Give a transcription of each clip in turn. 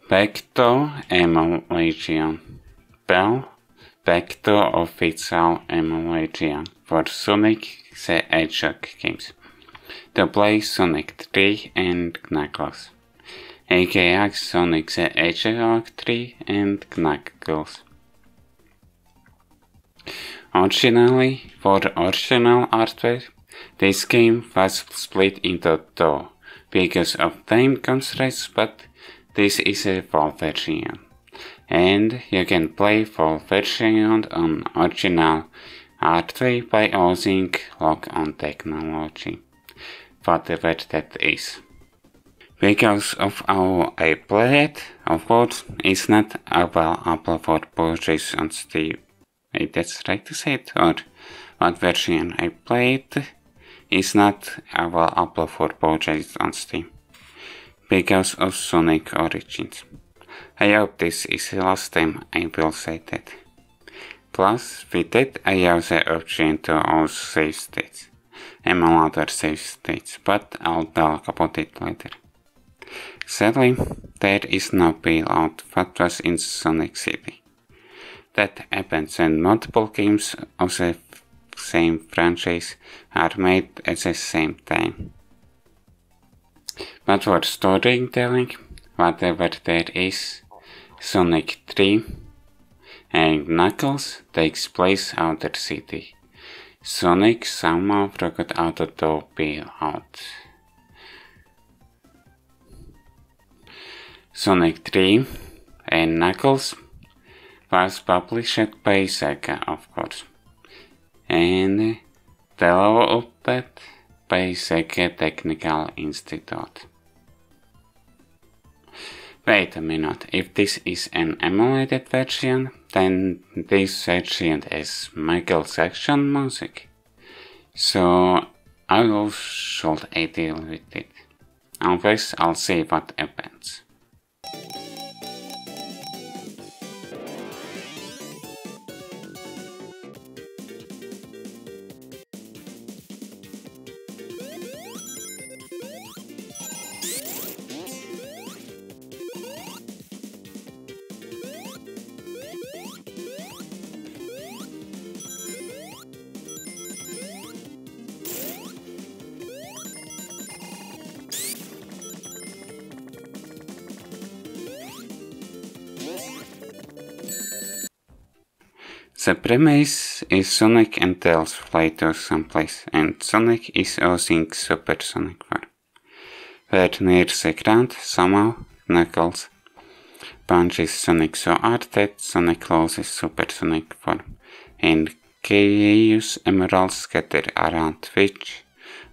Back to Emulator. Back to official Emulator for Sonic the Hedgehog games. To play Sonic 3 and Knuckles, aka Sonic the Hedgehog 3 and Knuckles. Originally, for original hardware, this game was split into two because of time constraints, but this is a full version, and you can play full version on original hardware by using lock-on technology, whatever that is. Because of how I play it, of course, it's not available for purchase on Steam. That's right to say it, or what version I played is not available for purchase on Steam because of Sonic Origins. I hope this is the last time I will say that. Plus, with it I have the option to use save states, emulator save states, but I'll talk about it later. Sadly, there is no payload what was in Sonic City. That happens when multiple games of the same franchise are made at the same time. But for storytelling, whatever there is, Sonic 3 and Knuckles takes place outer city. Sonic somehow forgot how to do payload. Sonic 3 and Knuckles was published by Sega, of course, and developed by Sega Technical Institute. Wait a minute, if this is an emulated version, then this version is Michael Jackson music. So how should I deal with it? First I'll see what happens. The premise is Sonic and Tails fly to someplace, and Sonic is using supersonic form. Where near the ground, somehow, Knuckles punches Sonic so hard that Sonic loses supersonic form, and chaos emeralds scatter around which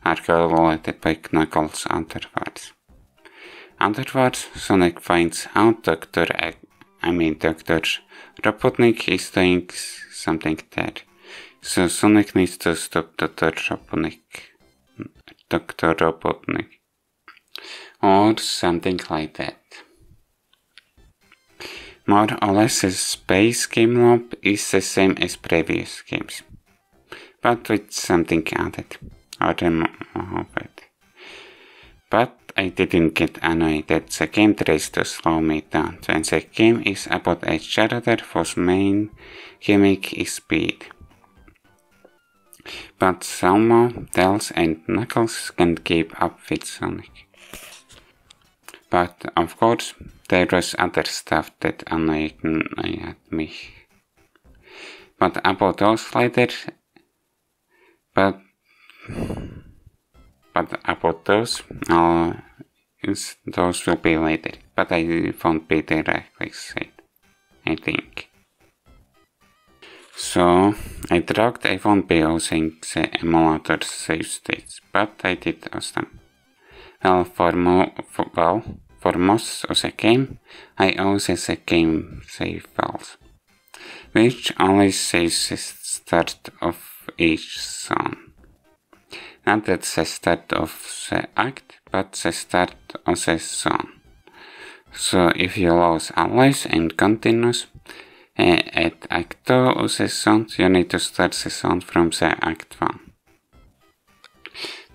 are collected by Knuckles afterwards. Afterwards, Sonic finds out Dr. Robotnik is doing something there, so Sonic needs to stop Dr. Robotnik, or something like that. More or less the space game loop is the same as previous games, but with something added, or removed. But I didn't get annoyed that the game tries to slow me down when the game is about a character whose main gimmick is speed. But somehow Tails and Knuckles can keep up with Sonic. But of course, there was other stuff that annoyed me. But about those later. But about those will be later. But I won't be directly said, I think. So I thought I won't be using the emulator save states, but I did use them. Well, for most of the game, I use the game save files, which only saves the start of each zone. Not at the start of the act, but the start of the zone. So if you lose a life and continues at Act 2 of the zone, you need to start the zone from the Act 1.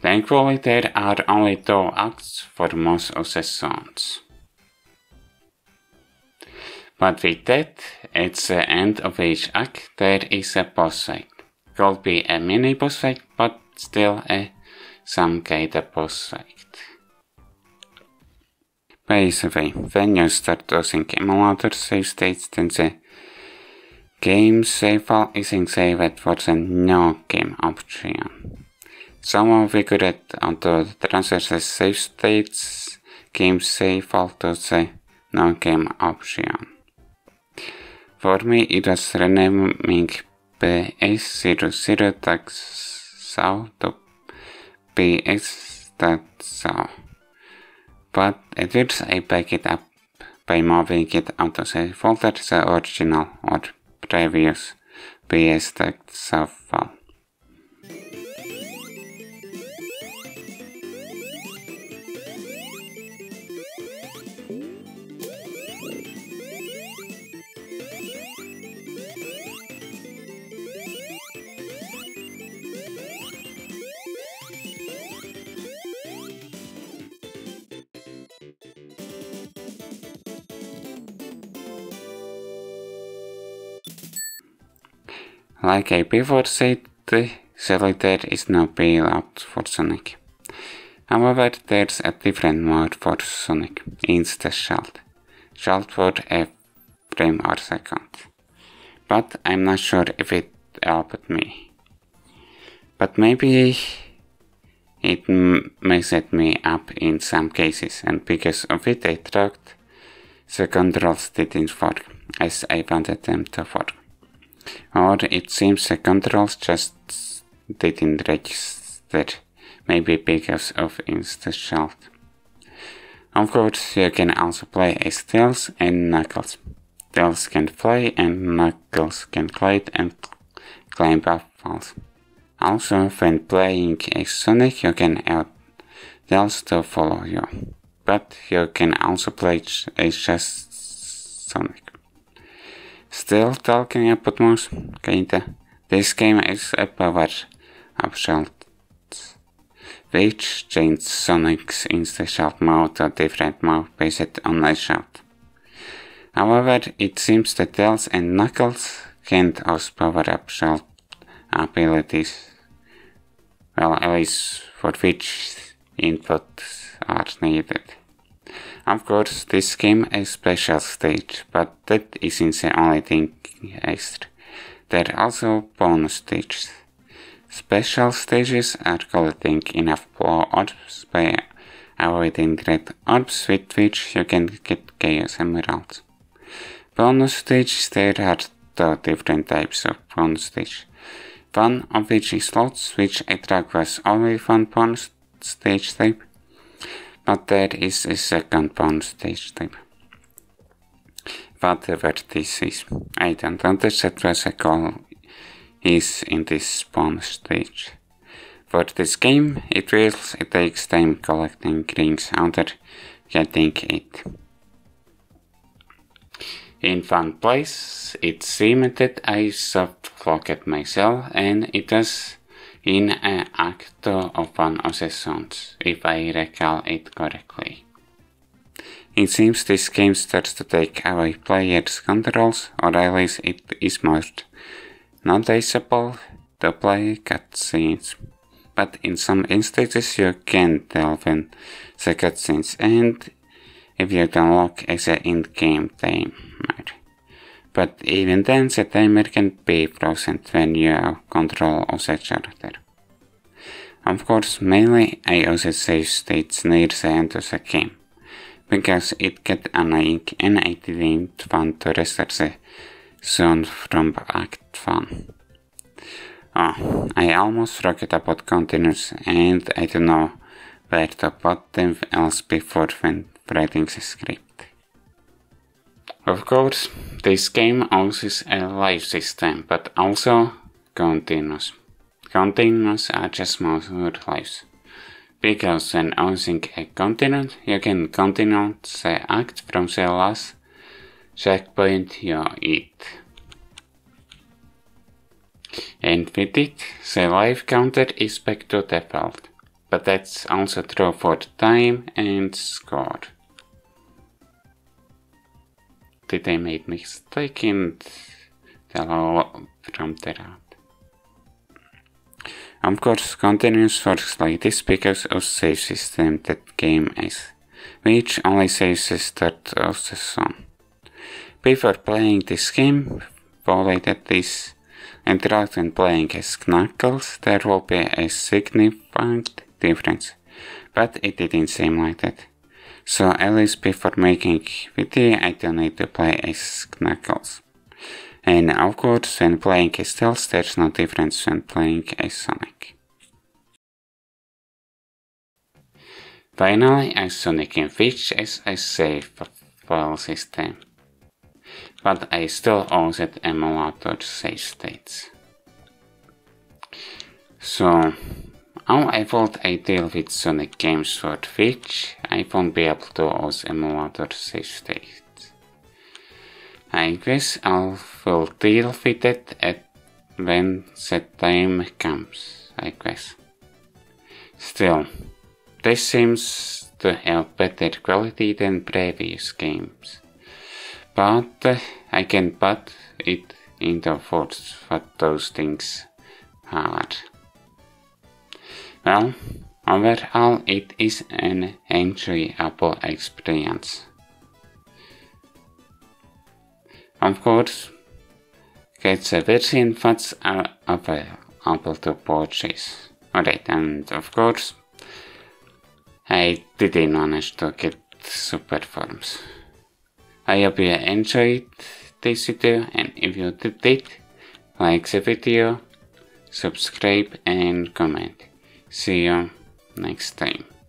Thankfully, there are only 2 acts for most of the zones. But with that, at the end of each act, there is a boss fight. Could be a mini boss fight, but still some kind of boss fight. By the way, when you start using emulator save states, then the game save file isn't saved for the no game option. Someone figured out to transfer the save states game save file to the no game option. For me, it was renaming PS00 tags to PS.SAW. But at first I back it up by moving it out of the folder the original or previous PS.SAW file. Like I before said, the solitaire is no bailout for Sonic. However, there's a different mode for Sonic, Insta Shalt for a frame per second. But I'm not sure if it helped me. But maybe it messed me up in some cases, and because of it I thought the controls didn't work as I wanted them to work. Or it seems the controls just didn't register, maybe because of Insta Shalt. Of course, you can also play as Tails and Knuckles. Tails can fly and Knuckles can glide and climb up walls. Also, when playing as Sonic, you can add Tails to follow you. But you can also play as just Sonic. Still talking about moves, kinda. This game is a power-up shot, which changes Sonic's Insta-Shalt mode to a different mode based on a shot. However, it seems that Tails and Knuckles can't use power-up shot abilities, well, at least for which inputs are needed. Of course, this game is a special stage, but that isn't the only thing extra. There are also bonus stages. Special stages are collecting enough blue orbs by avoiding red orbs with which you can get Chaos Emeralds. Bonus stages, there are two different types of bonus stages. One of which is slots, which I thought was only one bonus stage type. But there is a second bonus stage type. Whatever this is, I don't understand what the goal is in this bonus stage. For this game, it feels it takes time collecting rings after getting it. In one place, it seemed that I soft-clocked myself, and it was in an act of one of the songs, if I recall it correctly. It seems this game starts to take away players' controls, or at least it is most noticeable to play cutscenes. But in some instances you can tell when the cutscenes end if you don't look at the in-game timer. But even then the timer can be frozen when you have control of the character. Of course, mainly I use the save states near the end of the game, because it gets annoying and I didn't want to restart the zone from Act 1. Oh, I almost forgot about continues and I don't know where to put them else before when writing the script. Of course, this game uses a life system, but also continues. Continues are just smaller lives. Because when using a continue, you can continue the act from the last checkpoint you hit. And with it, the life counter is back to default, but that's also true for time and score. did I make mistake and tell all from the out. Of course, continuous works like this because of save system that game is, which only saves the start of the song. Before playing this game, violated this, and rather than playing as Knuckles, there will be a significant difference, but it didn't seem like that. So at least before making video, I don't need to play as Knuckles. And of course, when playing as Tails, there's no difference when playing as Sonic. Finally, I Sonic in Which as a save file system. But I still use emulator save states. So, how I thought I deal with Sonic games for which I won't be able to use emulator save states. I guess I will deal with it when the time comes, I guess. Still, this seems to have better quality than previous games. But I can put it into words what those things are. Well, overall it is an enjoyable experience. Of course, get the version that's available to purchase. Alright, and of course, I didn't manage to get super forms. I hope you enjoyed this video, and if you did, like the video, subscribe and comment. See you next time.